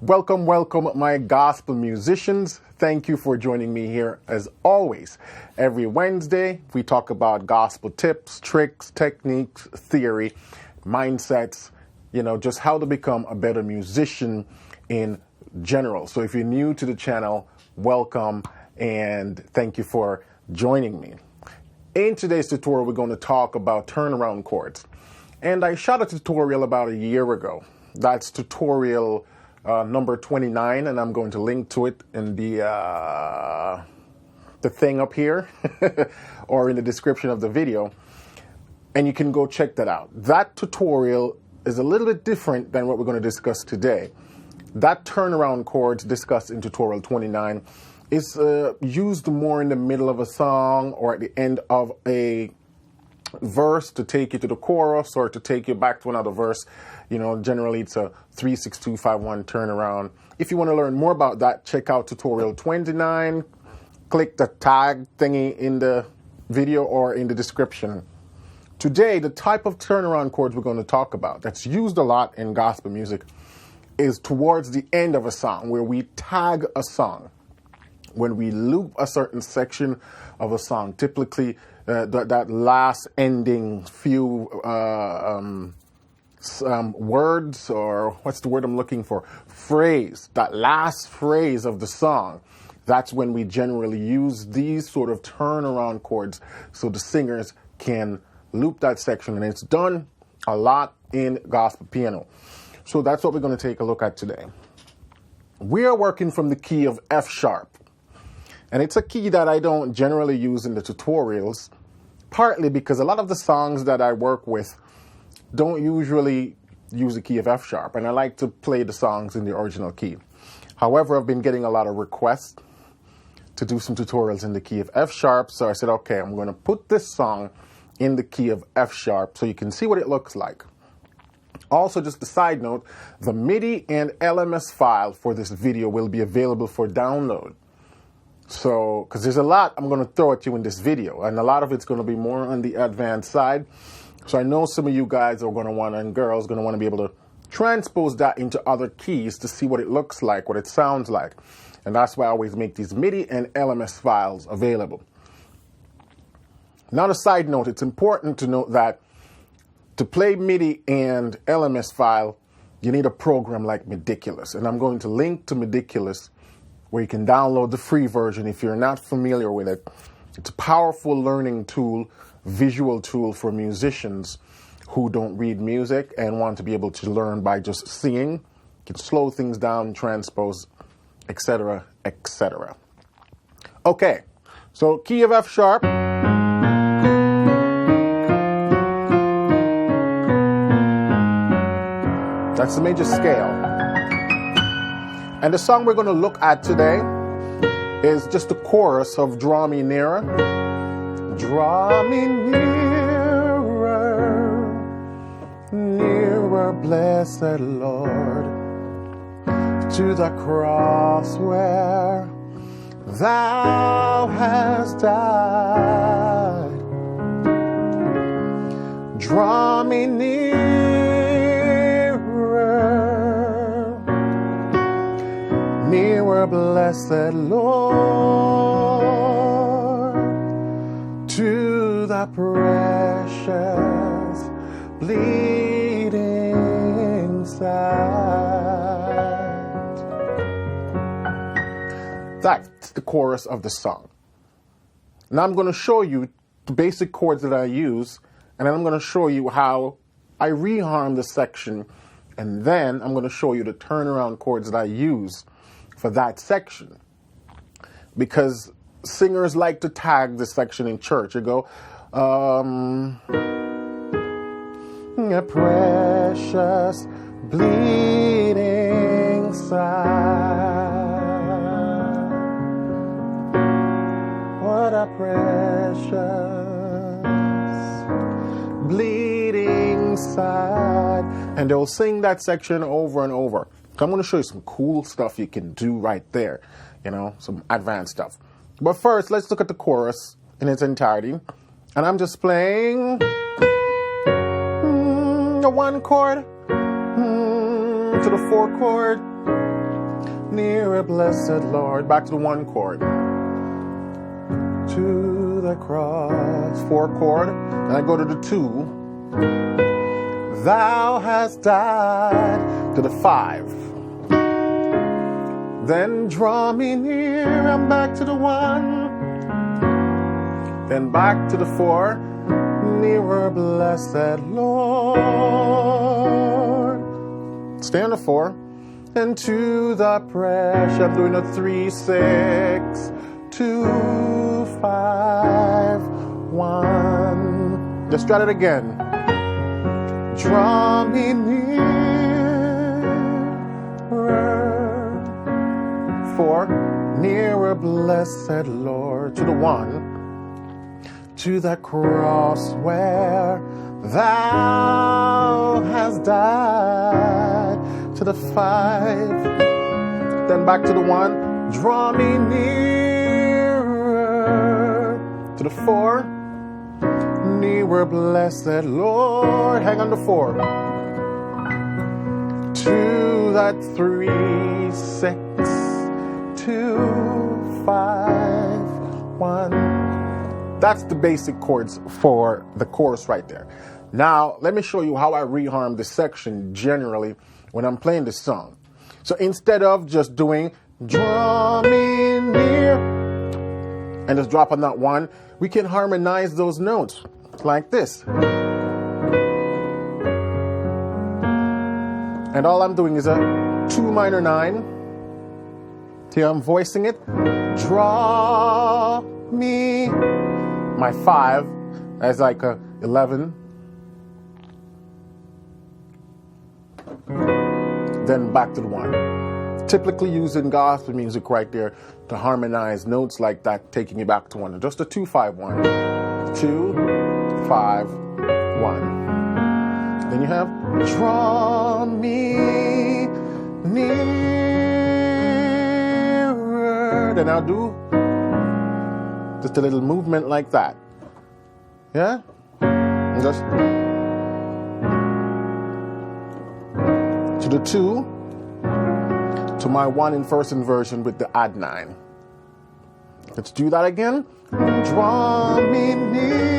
Welcome, welcome, my gospel musicians. Thank you for joining me here as always. Every Wednesday, we talk about gospel tips, tricks, techniques, theory, mindsets, just how to become a better musician in general. So if you're new to the channel, welcome and thank you for joining me. In today's tutorial, we're going to talk about turnaround chords. And I shot a tutorial about a year ago. That's tutorial number 29, and I'm going to link to it in the thing up here or in the description of the video, and you can go check that out. That tutorial is a little bit different than what we're going to discuss today. That turnaround chords discussed in tutorial 29 is used more in the middle of a song or at the end of a verse to take you to the chorus or to take you back to another verse. Generally it's a 3-6-2-5-1 turnaround. If you want to learn more about that, check out tutorial 29. Click the tag thingy in the video or in the description. Today, the type of turnaround chords we're going to talk about that's used a lot in gospel music is towards the end of a song, where we tag a song. When we loop a certain section of a song, typically that last ending few words, or what's the word I'm looking for? Phrase, that last phrase of the song. That's when we generally use these sort of turnaround chords so the singers can loop that section, and it's done a lot in gospel piano. So that's what we're going to take a look at today. We are working from the key of F sharp. And it's a key that I don't generally use in the tutorials, partly because a lot of the songs that I work with don't usually use the key of F sharp, and I like to play the songs in the original key. However, I've been getting a lot of requests to do some tutorials in the key of F sharp, so I said, okay, I'm going to put this song in the key of F sharp so you can see what it looks like. Also, just a side note, the MIDI and LMS file for this video will be available for download. So, because there's a lot I'm going to throw at you in this video, and a lot of it's going to be more on the advanced side. So I know some of you guys are going to want, and girls, going to want to be able to transpose that into other keys to see what it looks like, what it sounds like. And that's why I always make these MIDI and LMS files available. Now, the side note, it's important to note that to play MIDI and LMS file, you need a program like Meticulous. And I'm going to link to Meticulous, where you can download the free version if you're not familiar with it. It's a powerful learning tool, visual tool for musicians who don't read music and want to be able to learn by just seeing. You can slow things down, transpose, etc., etc. Okay, so key of F sharp. That's the major scale. And the song we're going to look at today is just the chorus of Draw Me Nearer. Draw me nearer, nearer, blessed Lord, to the cross where thou hast died. Draw me nearer, nearer, blessed Lord, to the precious bleeding side. That's the chorus of the song. Now I'm going to show you the basic chords that I use, and then I'm going to show you how I reharm the section, and then I'm going to show you the turnaround chords that I use for that section, because singers like to tag this section in church. You go, a precious bleeding side, what a precious bleeding side, and they'll sing that section over and over. I'm going to show you some cool stuff you can do right there, some advanced stuff. But first, let's look at the chorus in its entirety. And I'm just playing the 1 chord to the 4 chord nearer, blessed Lord. Back to the 1 chord. To the cross, 4 chord. Then I go to the 2. Thou hast died, to the 5. Then draw me near, I'm back to the 1. Then back to the 4. Nearer, blessed Lord. Stay on the 4. And to the pressure, I'm doing a 3, 6, 2, 5, 1. Just try it again. Draw me nearer. 4. Nearer, blessed Lord. To the 1. To the cross where thou hast died. To the 5. Then back to the 1. Draw me nearer. To the 4. Nearer, blessed Lord. Hang on the 4. To that 3, 6, 2, 5, 1. That's the basic chords for the chorus right there. Now, let me show you how I reharm this section generally when I'm playing this song. So instead of just doing draw me near and just drop on that 1, we can harmonize those notes like this. And all I'm doing is a 2 minor 9. Here I'm voicing it. Draw me. My 5 as like a 11. Then back to the 1. Typically used in gospel music right there to harmonize notes like that, taking you back to 1. Just a 2, 5, 1. 2, 5, 1. Then you have draw me nearer. Then I'll do just a little movement like that. Yeah? And just to the 2, to my 1 in first inversion with the add 9. Let's do that again. Draw me near.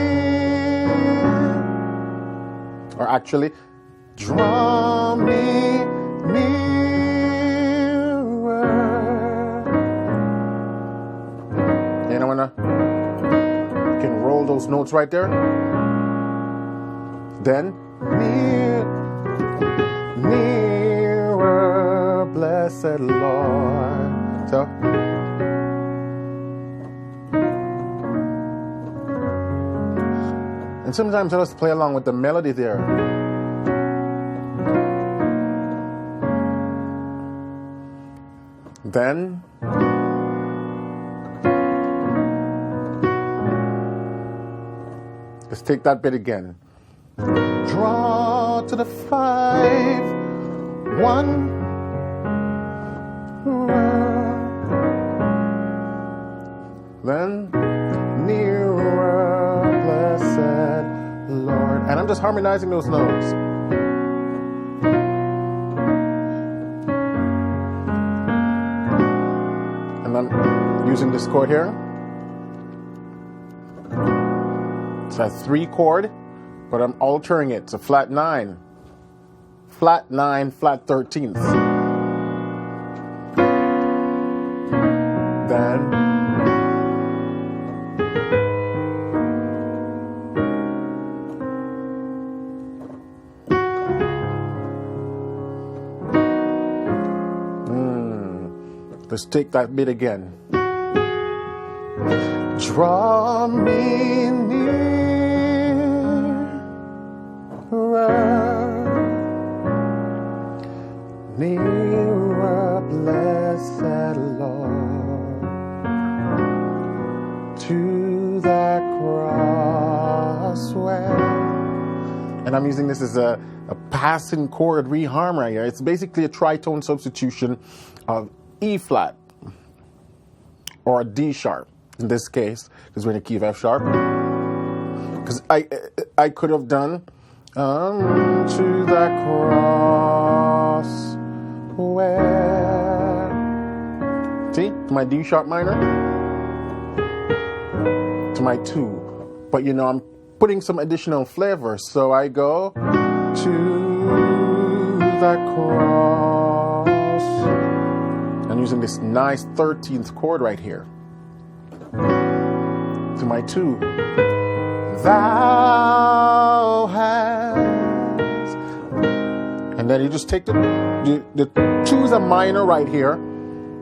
Or actually, draw me nearer. And I'm gonna can roll those notes right there. Then nearer, blessed Lord. So and sometimes I just play along with the melody there. Then let's take that bit again. Draw to the 5, 1. Then nearer, blessed Lord. And I'm just harmonizing those notes. And I'm using this chord here. It's a 3 chord, but I'm altering it. It's a flat 9. Flat 9, flat 13th. Then let's take that bit again. Draw me nearer, blessed Lord, to the cross where. And I'm using this as a passing chord reharm right here. It's basically a tritone substitution of E flat or a D sharp in this case, because we're in the key of F sharp. Because I could have done to the cross where See, to my D sharp minor, to my 2. But you know, I'm putting some additional flavor, so I go to the cross. I'm using this nice 13th chord right here. To my 2. Thou hast. And then you just take the 2 is a minor right here,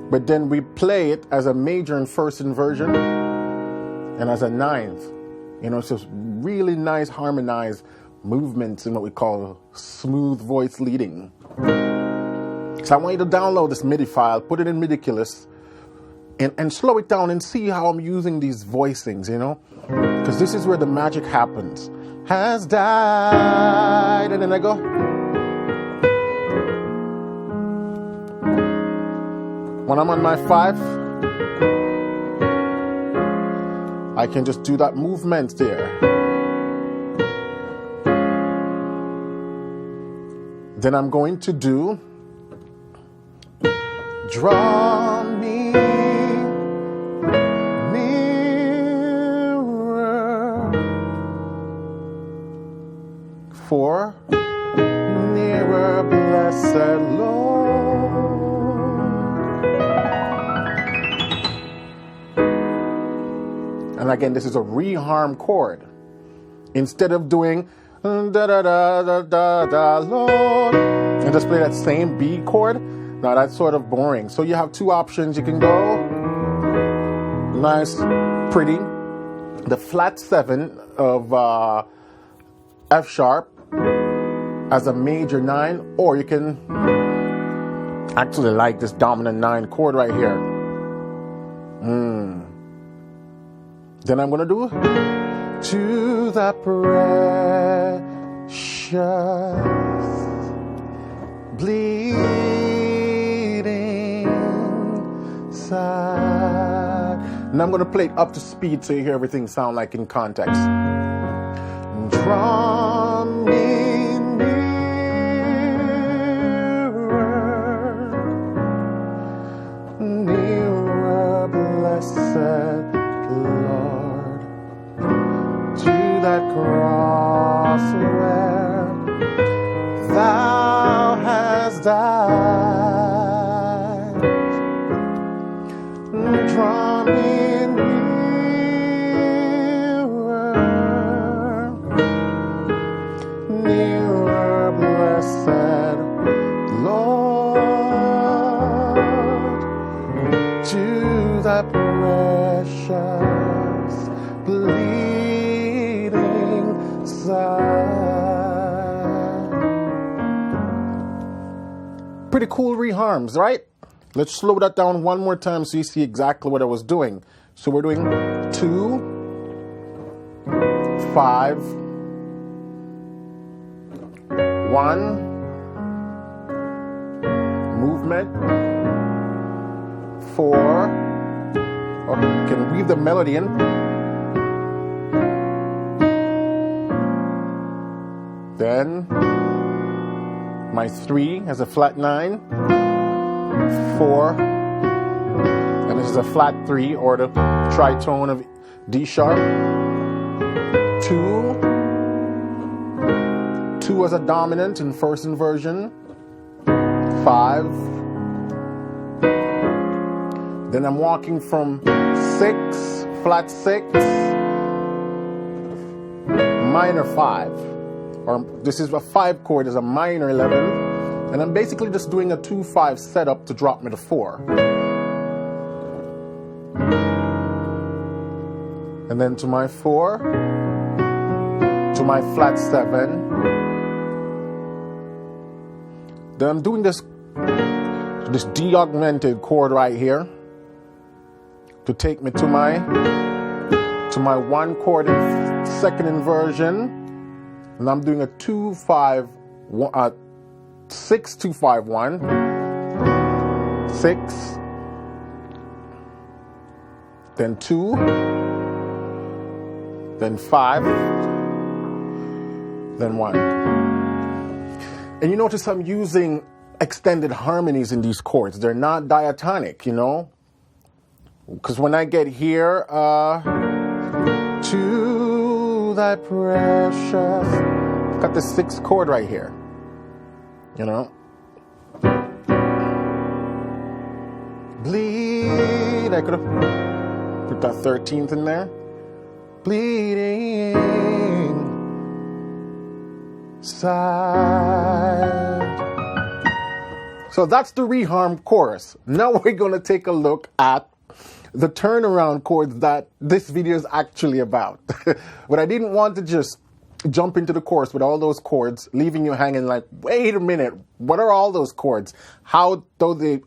but then we play it as a major in first inversion and as a 9th. You know, it's just really nice harmonized movements in what we call smooth voice leading. So I want you to download this MIDI file, put it in Ridiculous, and slow it down and see how I'm using these voicings, you know? Because this is where the magic happens. Has died, and then I go. When I'm on my 5, I can just do that movement there. Then I'm going to do draw me nearer, 4 nearer, blessed Lord. And again, this is a reharm chord. Instead of doing da da da da da da Lord, and just play that same B chord, now that's sort of boring. So you have 2 options. You can go nice, pretty, the flat 7 of F sharp as a major 9, or you can actually like this dominant 9 chord right here. Then I'm going to do to the precious bleeding side. And I'm going to play it up to speed so you hear everything sound like in context. Draw me nearer, nearer, blessed Lord, to that cross where thou hast died. Draw me nearer, nearer, blessed Lord, to that precious bleeding side. Pretty cool reharms, right? Let's slow that down one more time so you see exactly what I was doing. So we're doing 2, 5, 1, movement, 4, or you can weave the melody in. Then my 3 has a flat 9, 4, and this is a flat 3 or the tritone of D sharp. 2 as a dominant in first inversion, 5. Then I'm walking from 6, flat 6, minor 5. Or this is a 5 chord, is a minor 11. And I'm basically just doing a 2-5 setup to drop me to 4. And then to my 4, to my flat 7. Then I'm doing this D augmented chord right here to take me to my 1 chord in second inversion. And I'm doing a 2-5, 6, 2, 5, 1, 6, then 2, then 5, then 1. And you notice I'm using extended harmonies in these chords. They're not diatonic, you know. Because when I get here, to thy precious, I've got the 6th chord right here, you know. Bleed, I could have put that 13th in there. Bleeding side. So that's the reharm chorus. Now we're going to take a look at the turnaround chords that this video is actually about. But I didn't want to just jump into the chorus with all those chords, leaving you hanging like, wait a minute, what are all those chords? How do they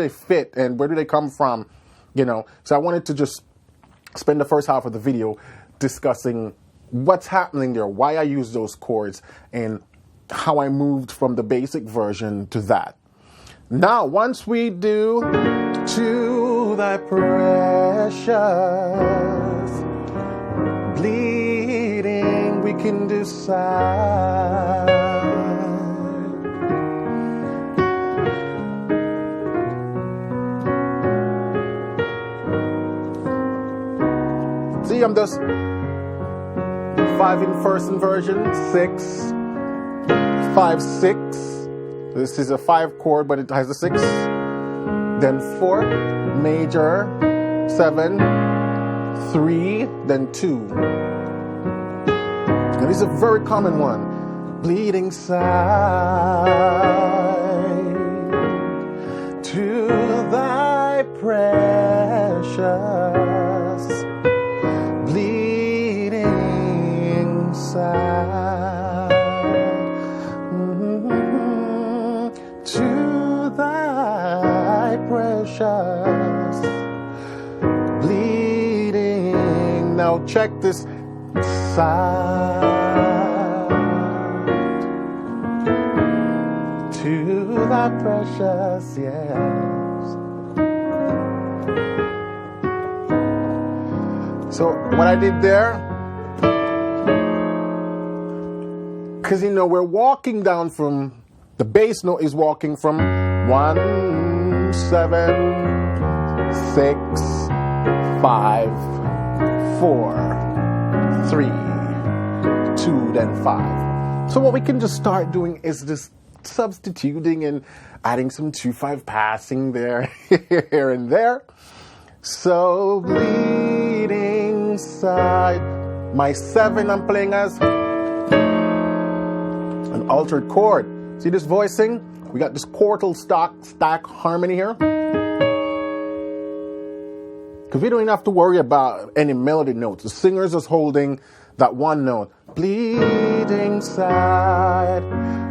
fit, and where do they come from? You know, so I wanted to just spend the first half of the video discussing what's happening there, why I use those chords, and how I moved from the basic version to that. Now, once we do to thy precious bleeding, we can decide. See, I'm just 5 in first inversion, 6, 5, 6. This is a 5 chord, but it has a 6. Then 4, major, 7, 3, then 2. And this is a very common one. Bleeding side to thy precious bleeding side, to thy precious bleeding. Now check this side to thy precious, yes. So what I did there, because you know we're walking down from, the bass note is walking from 1, 7, 6, 5, 4, 3, 2, then 5. So what we can just start doing is just substituting and adding some 2/5 passing there, here and there. So bleeding side, my 7 I'm playing as an altered chord. See this voicing? We got this quartal stack harmony here. Because we don't even have to worry about any melody notes. The singer's just holding that one note. Bleeding side.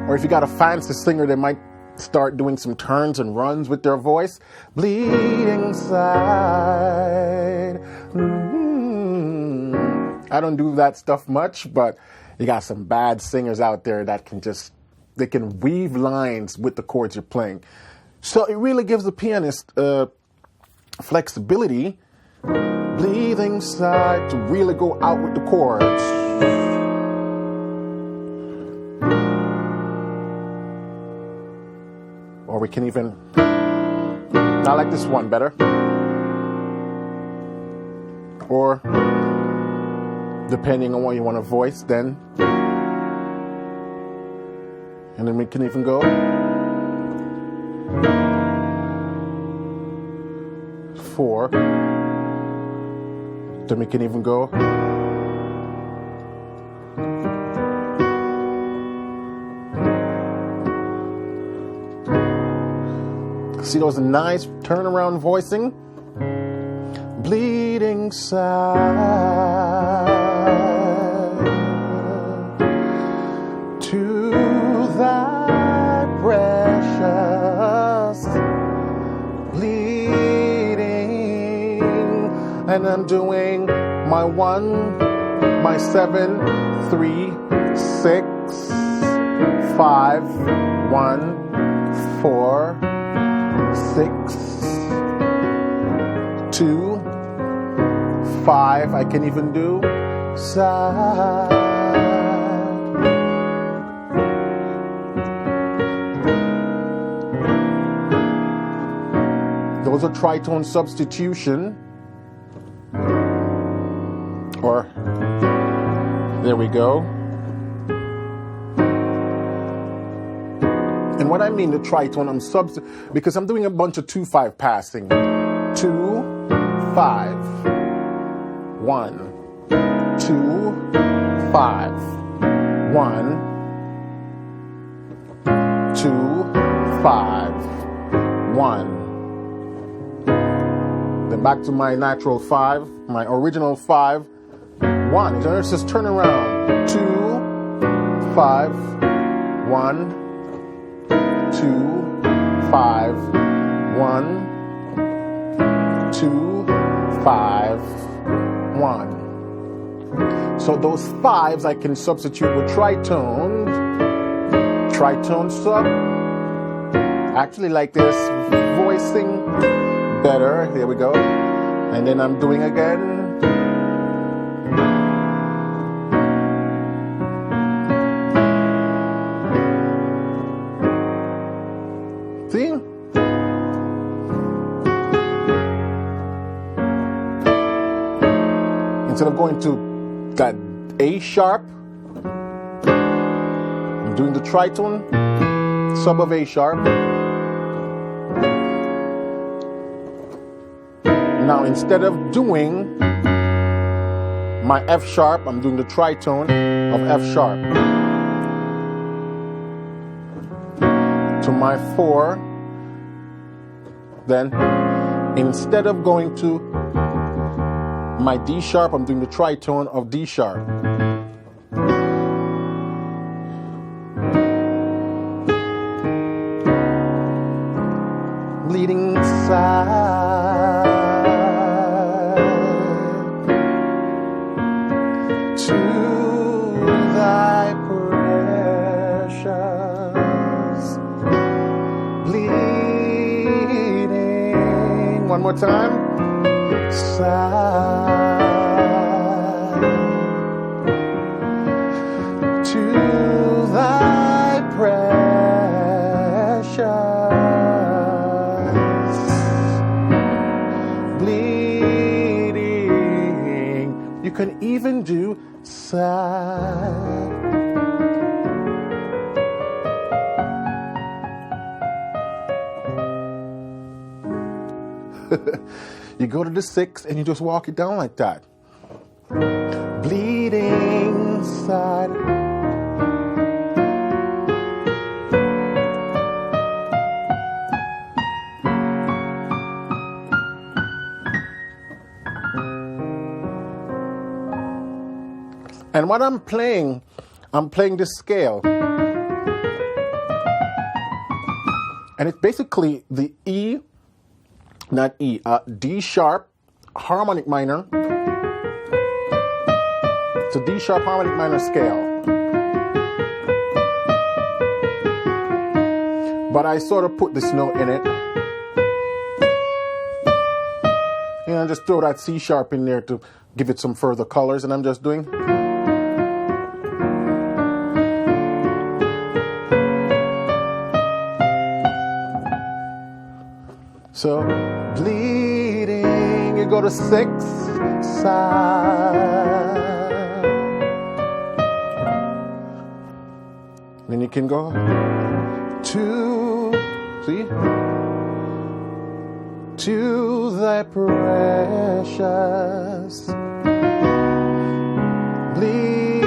Or if you got a fancy singer, they might start doing some turns and runs with their voice. Bleeding side. I don't do that stuff much, but you got some bad singers out there that can just, they can weave lines with the chords you're playing. So it really gives the pianist flexibility, bleeding side, to really go out with the chords. Or we can even, I like this one better. Or depending on what you want to voice, then. And then we can even go 4. Then we can even go . See those nice turnaround voicing? Bleeding side to thy precious bleeding. And I'm doing my 1, my 7, 3, 6, 5, 1, 4, 6, 2, 5. I can even do side. Those Those are tritone substitution. Or, there we go. And what I mean the tritone, because I'm doing a bunch of 2-5 passing. 2, 5, 1, 2, 5, 1, 2, 5, 1. Then back to my natural 5, my original 5, 1. So let's just turn around. 2, 5, 1, 2, 5, 1, 2, 5, 1. So those 5s I can substitute with tritone. Tritone sub. Actually like this. Voicing better. Here we go. And then I'm doing again. See? Instead of going to that A sharp, I'm doing the tritone, sub of A sharp. Now instead of doing my F sharp, I'm doing the tritone of F sharp. To my 4, then instead of going to my D sharp, I'm doing the tritone of D sharp. Bleeding side to thy precious bleeding. One more time. Side to thy precious bleeding. You can even do side. You go to the 6 and you just walk it down like that. Bleeding side. And what I'm playing this scale. And it's basically the E, not E, D sharp, harmonic minor. It's a D sharp harmonic minor scale. But I sort of put this note in it. And I just throw that C sharp in there to give it some further colors, and I'm just doing. So, bleeding, you go to 6, side. Then you can go 2, see? To thy precious bleeding.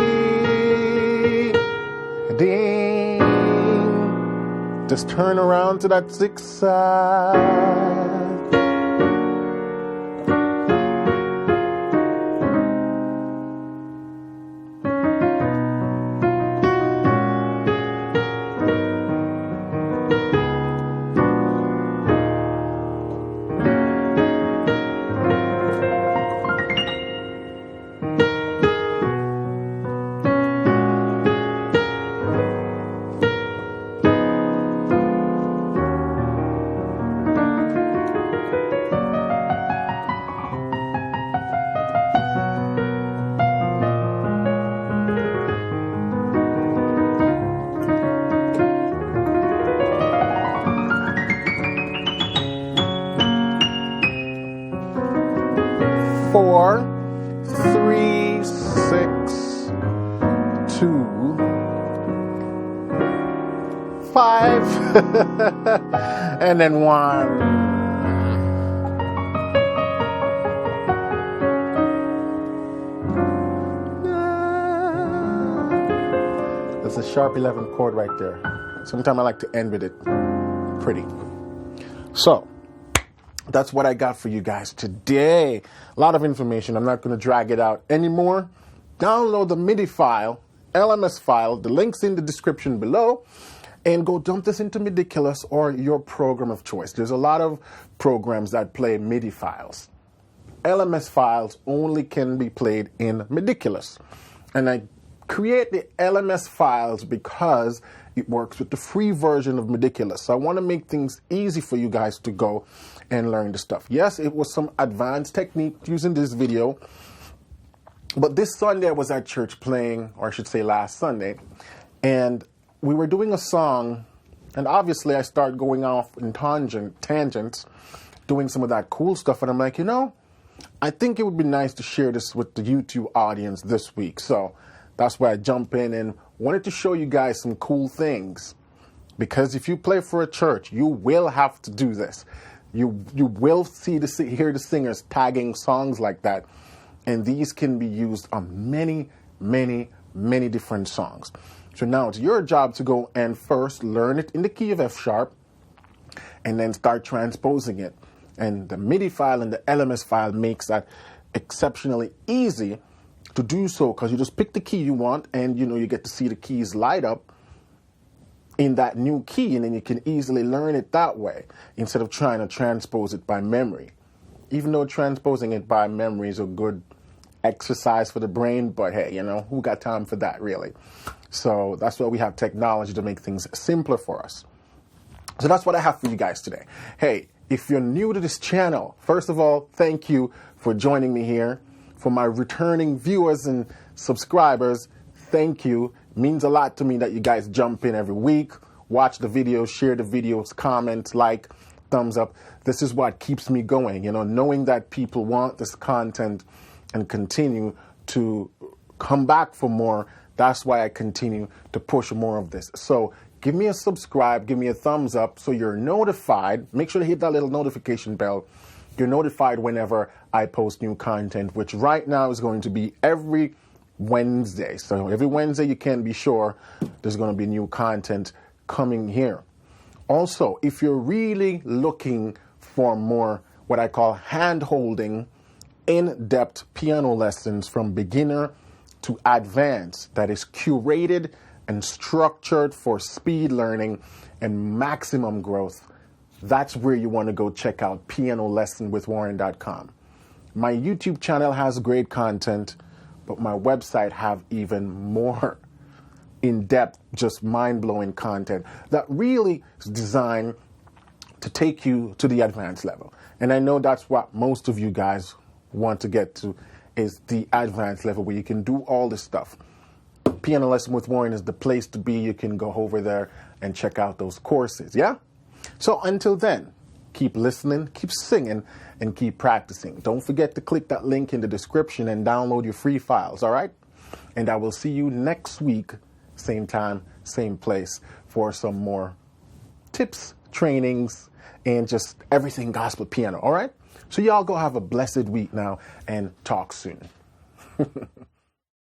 Just turn around to that 6 side. 4, 3, 6, 2, 5, and then 1. That's a sharp 11 chord right there. Sometimes I like to end with it pretty. So, that's what I got for you guys today. A lot of information. I'm not going to drag it out anymore. Download the MIDI file, LMS file. The link's in the description below. And go dump this into Midiculous or your program of choice. There's a lot of programs that play MIDI files. LMS files only can be played in Midiculous. And I create the LMS files because it works with the free version of Midiculous. So I want to make things easy for you guys to go and learn the stuff. Yes, it was some advanced technique using this video. But this Sunday I was at church playing, or I should say last Sunday, and we were doing a song, and obviously I start going off in tangents, doing some of that cool stuff, and I'm like, you know, I think it would be nice to share this with the YouTube audience this week. So that's why I jump in and wanted to show you guys some cool things. Because if you play for a church, you will have to do this. You will hear the singers tagging songs like that. And these can be used on many, many, many different songs. So now it's your job to go and first learn it in the key of F sharp and then start transposing it. And the MIDI file and the LMS file makes that exceptionally easy to do so, because you just pick the key you want and you get to see the keys light up in that new key, and then you can easily learn it that way instead of trying to transpose it by memory. Even though transposing it by memory is a good exercise for the brain, but hey, who got time for that really? So that's why we have technology to make things simpler for us. So that's what I have for you guys today. Hey, if you're new to this channel, first of all, thank you for joining me here. For my returning viewers and subscribers, thank you. It means a lot to me that you guys jump in every week, watch the videos, share the videos, comment, like, thumbs up. This is what keeps me going, knowing that people want this content and continue to come back for more. That's why I continue to push more of this. So give me a subscribe, give me a thumbs up so you're notified. Make sure to hit that little notification bell. You're notified whenever I post new content, which right now is going to be every Wednesday. So every Wednesday you can be sure there's going to be new content coming here. Also, if you're really looking for more what I call hand-holding, in-depth piano lessons from beginner to advanced that is curated and structured for speed learning and maximum growth, that's where you want to go check out pianolessonwithwarren.com. My YouTube channel has great content, but my website have even more in-depth, just mind-blowing content that really is designed to take you to the advanced level. And I know that's what most of you guys want to get to, is the advanced level where you can do all this stuff. Piano Lesson with Warren is the place to be. You can go over there and check out those courses, yeah? So until then, keep listening, keep singing, and keep practicing. Don't forget to click that link in the description and download your free files, all right? And I will see you next week, same time, same place, for some more tips, trainings, and just everything gospel piano, all right? So y'all go have a blessed week now and talk soon.